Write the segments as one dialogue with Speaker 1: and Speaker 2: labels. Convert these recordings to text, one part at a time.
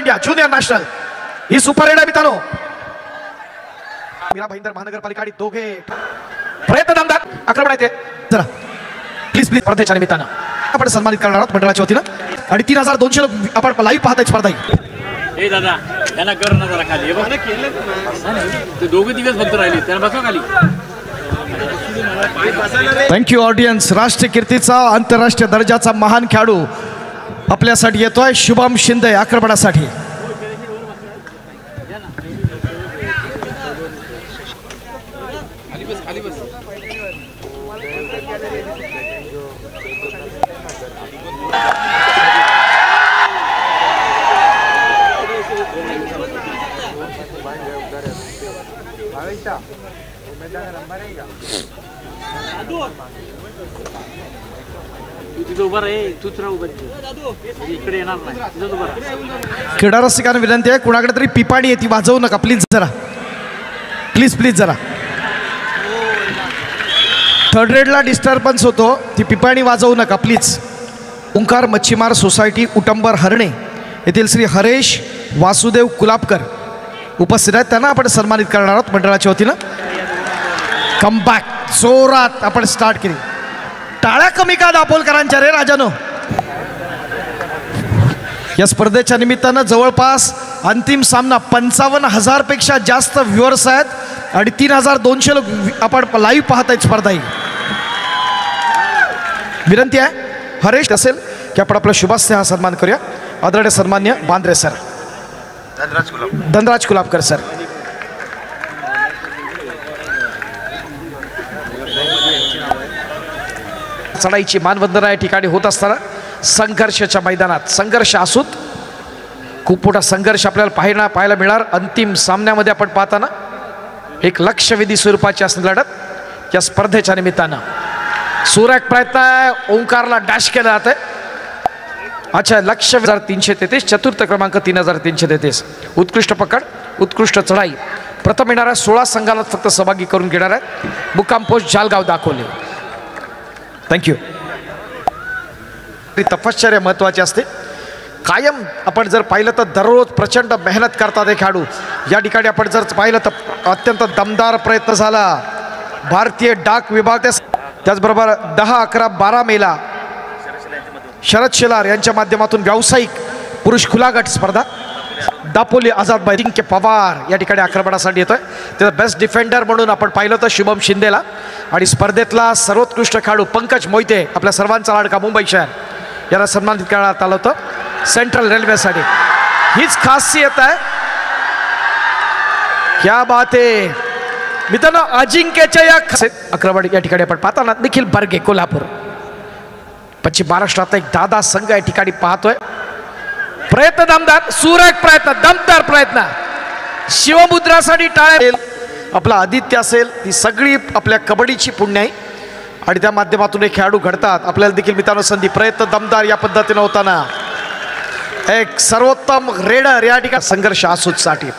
Speaker 1: India junior national ही super red आहे मित्रांनो। मीरा भाईंदर महानगरपालिका आणि दोघे प्रयत्न दमदार आक्रमण आहे ते जरा प्लीज प्लीज स्पर्धेच्या निमित्तानं आपण सन्मानित करणार आहोत मंडळाच्या वतीनं आणि 3200 लोक आपण लाईव्ह पाहताय स्पर्धा ही।
Speaker 2: ए दादा त्यांना कर ना जरा खाली बघ ते दोघे दिवस फक्त राहिले त्यांना बसवा खाली।
Speaker 1: Thank you audience. राष्ट्रीय कीर्तीचा आंतरराष्ट्रीय दर्जाचा महान खेळाडू आपल्यासाठी येतोय शुभम शिंदे आक्रमणासाठी। क्रीडा रसिकांना विनंती आहे कुणाकडे तरी पिपाणी आहे ती वाजवू नका प्लीज जरा प्लीज प्लीज जरा। थर्ड रेडला डिस्टर्बन्स होतो ती पिपाणी वाजवू नका प्लीज। ओंकार मच्छीमार सोसायटी उटंबर हरणे येथील श्री हरेश वासुदेव कुलापकर उपस्थित आहेत त्यांना आपण सन्मानित करणार आहोत मंडळाच्या वतीनं। कमबॅक जोरात आपण स्टार्ट केली। टाळ्या कमी का दापोलकरांच्या रे राजानो। या स्पर्धेच्या निमित्तानं जवळपास अंतिम सामना 55,000 पेक्षा जास्त व्ह्युअर्स आहेत आणि 3200 लोक आपण लाईव्ह पाहतायत स्पर्धा ही। विनंती आहे हरेश असेल की आपण आपला शुभास्ते हा सन्मान करूया। आदरणीय सन्मान्य बांद्रे सर, धनराज कुलापकर सर। चढाईची मानवंदना या ठिकाणी होत असताना संघर्षाच्या मैदानात संघर्ष असूत खूप मोठा संघर्ष आपल्याला पाहायला मिळणार। अंतिम सामन्यामध्ये आपण पाहताना एक लक्षवेधी स्वरूपाची असणारी लढत या स्पर्धेच्या निमित्तानं सुरेख प्रयत्न ओंकारला डॅश केला जात आहे। अच्छा लक्ष्य 333 चतुर्थ क्रमांक 3333 उत्कृष्ट पकड उत्कृष्ट चढाई प्रथम येणाऱ्या 16 संघाला फक्त सहभागी करून घेणार आहे। मुक्काम पोस्ट जालगाव दाखवले। थँक्यू। तपश्चर्या महत्वाची असते कायम आपण जर पाहिलं तर दररोज प्रचंड मेहनत करतात हे खेळाडू। या ठिकाणी आपण जर पाहिलं तर अत्यंत दमदार प्रयत्न झाला भारतीय डाक विभाग त्याचबरोबर 10, 11, 12 मेला शरद शेलार यांच्या माध्यमातून व्यावसायिक पुरुष खुला गट स्पर्धा दापोली आझाद अजिंक्य पवार या ठिकाणी आक्रमणासाठी येतोय। त्याचा बेस्ट डिफेंडर म्हणून आपण पाहिलं तर शुभम शिंदेला आणि स्पर्धेतला सर्वोत्कृष्ट खेळाडू पंकज मोहिते आपल्या सर्वांचा लाडका मुंबई शहर याला सन्मानित करण्यात आलं होतं सेंट्रल रेल्वेसाठी। हीच खासियत आहे। क्या बात आहे मित्रांनो। अजिंक्यच्या या आक्रमण या ठिकाणी आपण पाहताना निखिल बर्गे कोल्हापूर पश्चिम महाराष्ट्रात एक दादा संघ या ठिकाणी पाहतोय। प्रयत्न दमदार सुरेख प्रयत्न दमदार प्रयत्न शिवमुद्रासाठी टाळ्या। आपला आदित्य असेल ती सगळी आपल्या कबड्डीची पुण्याई आणि त्या माध्यमातून एक खेळाडू घडतात। आपल्याला देखील मित्रांनो संधी प्रयत्न दमदार या पद्धतीनं होताना एक सर्वोत्तम रेडर या ठिकाणी संघर्ष आसूसाठी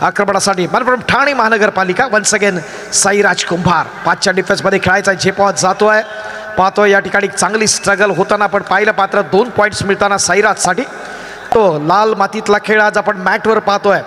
Speaker 1: आक्रमणासाठी मनोरम ठाणे महानगरपालिका वन्स अगेन साईराज कुंभार 5च्या डिफेन्समध्ये खेळायचा झेपावत जातोय पाहतोय। या ठिकाणी चांगली स्ट्रगल होताना आपण पाहिलं पात्र 2 पॉईंट्स मिळताना साईराजसाठी तो लाल मातीतला खेळ आज आपण मॅटवर पाहतोय।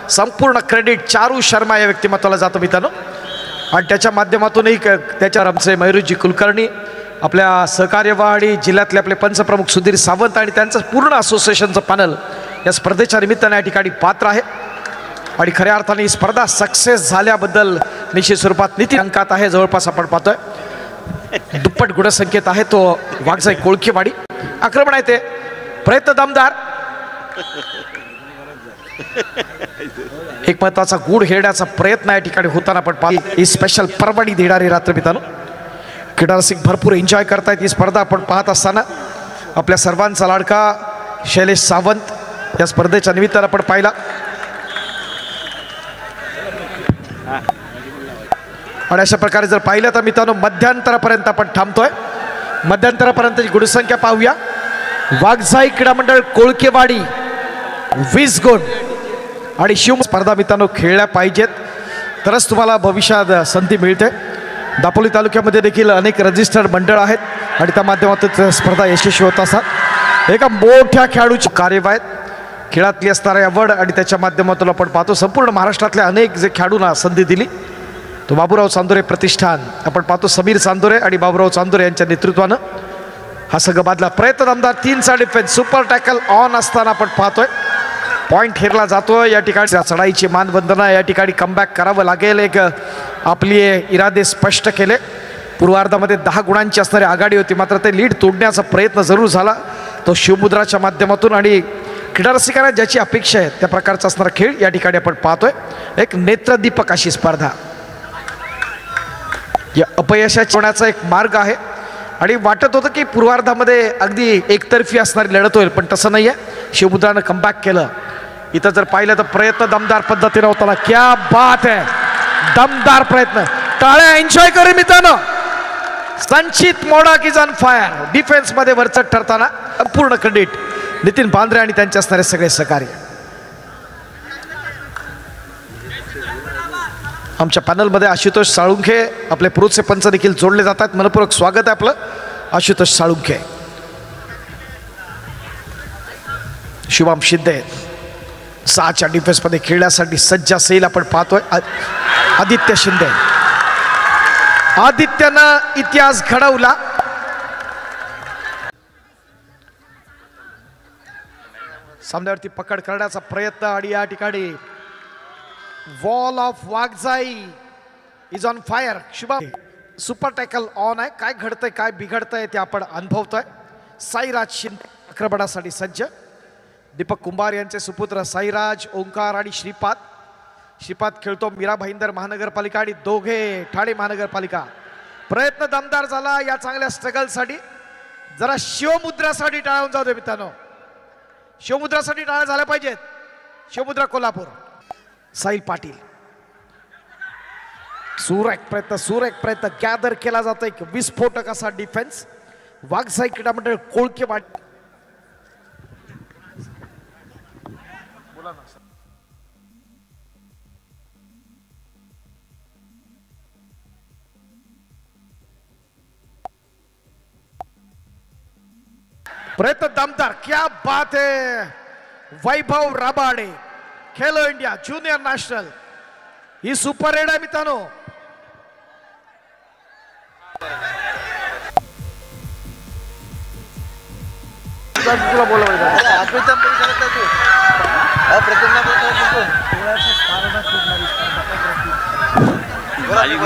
Speaker 1: संपूर्ण क्रेडिट चारू शर्मा या व्यक्तिमत्वाला जातो मित्रांनो आणि त्याच्या माध्यमातूनही त्याच्या आमचे मयुरजी कुलकर्णी आपल्या सहकार्यवाह जिल्ह्यातले आपले पंचप्रमुख सुधीर सावंत आणि त्यांचं पूर्ण असोसिएशनचं पॅनल या स्पर्धेच्या निमित्ताने या ठिकाणी पात्र आहे आणि खऱ्या अर्थाने ही स्पर्धा सक्सेस झाल्याबद्दल निश्चित स्वरूपात नीती अंकात आहे। जवळपास आपण पाहतोय दुप्पट गुणसंख्येत आहे तो वाघजाई कोळकेवाडी। आक्रमण आहे ते प्रयत्न दमदार एक महत्वाचा गुढ हेरण्याचा प्रयत्न या ठिकाणी होताना आपण पाहतो। ही स्पेशल परभणी देणारी रात्र मित्रांनो क्रीडा रसिक भरपूर एन्जॉय करतायत ही स्पर्धा आपण पाहत असताना आपल्या सर्वांचा लाडका शैलेश सावंत या स्पर्धेच्या निमित्तानं आपण पाहिला आणि अशा प्रकारे जर पाहिलं तर मित्रांनो मध्यांतरापर्यंत आपण थांबतोय। मध्यांतरापर्यंतची गुणसंख्या पाहूया। वाघजाई क्रीडा मंडळ कोळकेवाडी 20 गुण आणि शिव स्पर्धा मित्रांनो खेळल्या पाहिजेत तरच तुम्हाला भविष्यात संधी मिळते। दापोली तालुक्यामध्ये देखील अनेक रजिस्टर्ड मंडळ आहेत आणि त्या माध्यमातून स्पर्धा यशस्वी होत असतात। एका मोठ्या खेळाडूची कार्यवाही खेळातली असणारी आवड आणि त्याच्या माध्यमातून आपण पाहतो संपूर्ण महाराष्ट्रातल्या अनेक जे खेळाडूंना संधी दिली तो बाबूराव चांदोरे प्रतिष्ठान आपण पाहतो. समीर चांदोरे आणि बाबूराव चांदोरे यांच्या नेतृत्वानं हा संघ बादला. प्रयत्न दमदार 3चा डिफेन्स सुपर टॅकल ऑन असताना आपण पाहतोय पॉईंट हेरला जातोय. या ठिकाणी चढाईची मानवंदना या ठिकाणी कमबॅक करावं लागेल. एक आपली इरादे स्पष्ट केले. पूर्वार्धामध्ये 10 गुणांची असणारी आघाडी होती मात्र ते लीड तोडण्याचा प्रयत्न जरूर झाला तो शिवमुद्राच्या माध्यमातून आणि क्रीडारसिकांना ज्याची अपेक्षा आहे त्या प्रकारचा असणारा खेळ या ठिकाणी आपण पाहतोय. एक नेत्रदीपक अशी स्पर्धा या अपयशाच्या होण्याचा एक मार्ग आहे आणि वाटत होतं की पूर्वार्धामध्ये अगदी एकतर्फी असणारी लढत होईल पण तसं नाही आहे. शिवमुद्रानं कमबॅक केलं. इथं जर पाहिलं तर प्रयत्न दमदार पद्धतीने होताना क्या बात आहे. दमदार प्रयत्न टाळ्या एन्जॉय करू मित्रांनो. संचित मोडाक इज ऑन फायर डिफेन्समध्ये वरचढ ठरताना पूर्ण क्रेडिट नितीन बांद्रे आणि त्यांचे असणारे सगळे सहकारी. आमच्या पॅनलमध्ये आशुतोष साळुंखे आपले पुरुषचे पंच देखील जोडले जातात. मनपूर्वक स्वागत आहे आपलं आशुतोष साळुंखे. शुभम शिंदे 6च्या डिफेन्समध्ये खेळण्यासाठी सज्ज असेल आपण पाहतोय. आदित्य शिंदे आदित्यनं इतिहास घडवला. सामन्यावरती पकड करण्याचा प्रयत्न आणि या ठिकाणी wall of Waghjai is on fire. Shubham super tackle on आहे. काय घडतंय काय बिघडतंय ते आपण अनुभवतोय. साईराज शिंदे आक्रमणासाठी सज्ज. दीपक कुंभार यांचे सुपुत्र साईराज ओंकार आणि श्रीपाद. श्रीपाद खेळतो मीरा भाईंदर महानगरपालिका आणि दोघे ठाणे महानगरपालिका. प्रयत्न दमदार झाला या चांगल्या स्ट्रगलसाठी. जरा शिवमुद्रासाठी टाळून जाऊ दे मित्रांनो. शिवमुद्रासाठी टाळ्या झाल्या पाहिजेत. शिवमुद्रा कोल्हापूर. साहिल पाटील सुरेख प्रयत्न गॅदर केला जातो. एक विस्फोटक असा डिफेन्स. वाघसाई क्रीडा मंडळ कोळकेवाड. प्रयत्न दमदार क्या बात है. वैभव राबाडे खेलो इंडिया ज्युनियर नॅशनल ही सुपर रेड आहे मित्रांनो.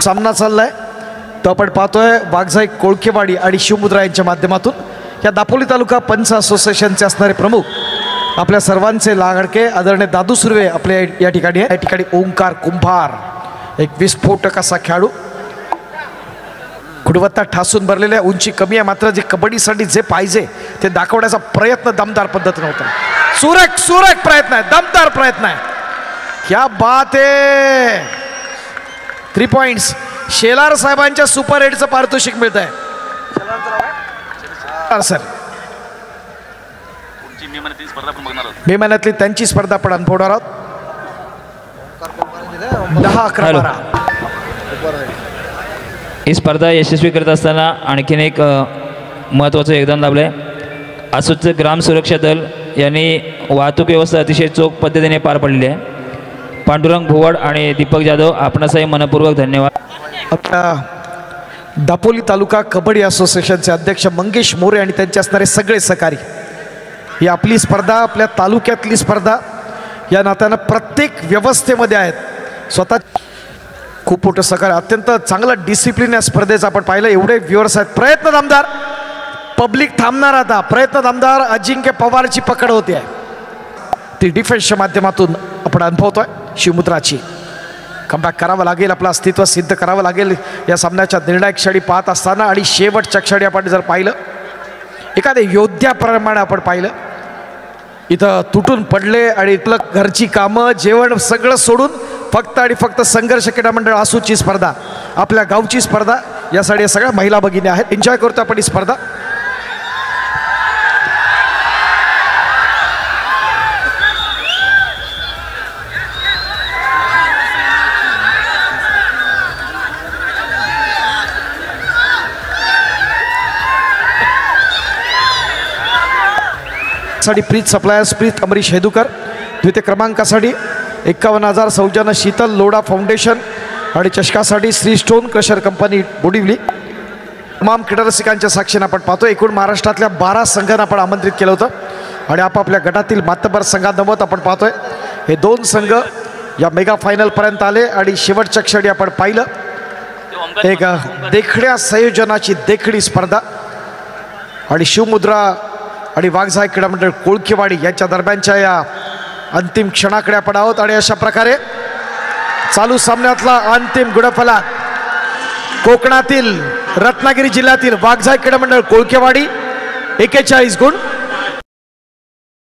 Speaker 1: सामना चाललाय तो आपण पाहतोय वाघजाई कोळकेवाडी आणि शिवमुद्रा यांच्या माध्यमातून. या दापोली तालुका पंच असोसिएशनचे असणारे प्रमुख आपल्या सर्वांचे लाडके आदरणीय दादू सुर्वे आपल्या या ठिकाणी आहे. या ठिकाणी ओंकार कुंभार एक विस्फोटक असा खेळाडू. गुणवत्ता ठासून भरलेल्या उंची कमी आहे मात्र जे कबड्डीसाठी जे पाहिजे ते दाखवण्याचा प्रयत्न दमदार पद्धतीने होता. सुरेख प्रयत्न आहे. दमदार प्रयत्न आहे. क्या बात आहे. 3 पॉइंट्स. शेलार साहेबांच्या सुपर एडचं पारितोषिक मिळत आहे. सर मे महिन्यातली त्यांची स्पर्धा आपण अनुभवणार आहोत. 10-11-12
Speaker 3: ही स्पर्धा यशस्वी करत असताना आणखीन एक महत्त्वाचं योगदान लाभलं आहे. आसूचं ग्राम सुरक्षा दल यांनी वाहतूक व्यवस्था अतिशय चोख पद्धतीने पार पडलेली आहे. पांडुरंग भुवड आणि दीपक जाधव आपणासही मनपूर्वक धन्यवाद.
Speaker 1: आपल्या दापोली तालुका कबड्डी असोसिएशनचे अध्यक्ष मंगेश मोरे आणि त्यांचे असणारे सगळे सहकारी. ही आपली स्पर्धा आपल्या तालुक्यातली स्पर्धा या नात्यानं प्रत्येक व्यवस्थेमध्ये आहेत. स्वतः खूप मोठं सहकार्य अत्यंत चांगलं डिसिप्लिन या स्पर्धेचं आपण पाहिलं. एवढे व्ह्युअर्स आहेत. प्रयत्न दमदार. पब्लिक थांबणार आता. प्रयत्न दमदार. अजिंक्य पवारची पकड होते आहे ती डिफेन्सच्या माध्यमातून आपण अनुभवतोय. शिवमुद्राची कमबॅक करावं लागेल. आपलं अस्तित्व सिद्ध करावं लागेल या सामन्याच्या निर्णायक क्षणी पाहत असताना. आणि शेवटच्या क्षणी आपण जर पाहिलं एखाद्या योद्ध्याप्रमाणे आपण पाहिलं इथं तुटून पडले आणि इथलं घरची कामं जेवण सगळं सोडून फक्त आणि फक्त संघर्ष क्रीडा मंडळ आसूची स्पर्धा आपल्या गावची स्पर्धा यासाठी सगळ्या महिला भगिनी आहेत. एन्जॉय करतो आपण ही स्पर्धा. साठी प्रीत सप्लायर्स प्रीत अमरीश हेदुकर, द्वितीय क्रमांकासाठी 51,000 सौजन्य शीतल लोढा फाउंडेशन आणि चषकासाठी श्री स्टोन क्रशर कंपनी बोडिवली. तमाम क्रीडा रसिकांच्या साक्षीने आपण पाहतो. एकूण महाराष्ट्रातल्या 12 संघांना आपण आमंत्रित केलं होतं आणि आपापल्या गटातील मातबर संघांनमत आपण पाहतोय हे 2 संघ या मेगा फायनलपर्यंत आले आणि शेवटच्या क्षणी आपण पाहिलं एक देखड्या संयोजनाची देखडी स्पर्धा आणि शिवमुद्रा आणि वाघजाई क्रीडा मंडळ कोळखेवाडी यांच्या दरम्यानच्या या अंतिम क्षणाकडे आपण आहोत. आणि अशा प्रकारे चालू सामन्यातला अंतिम गुणफलक कोकणातील रत्नागिरी जिल्ह्यातील वाघजाई क्रीडा मंडळ कोळखेवाडी 41 गुण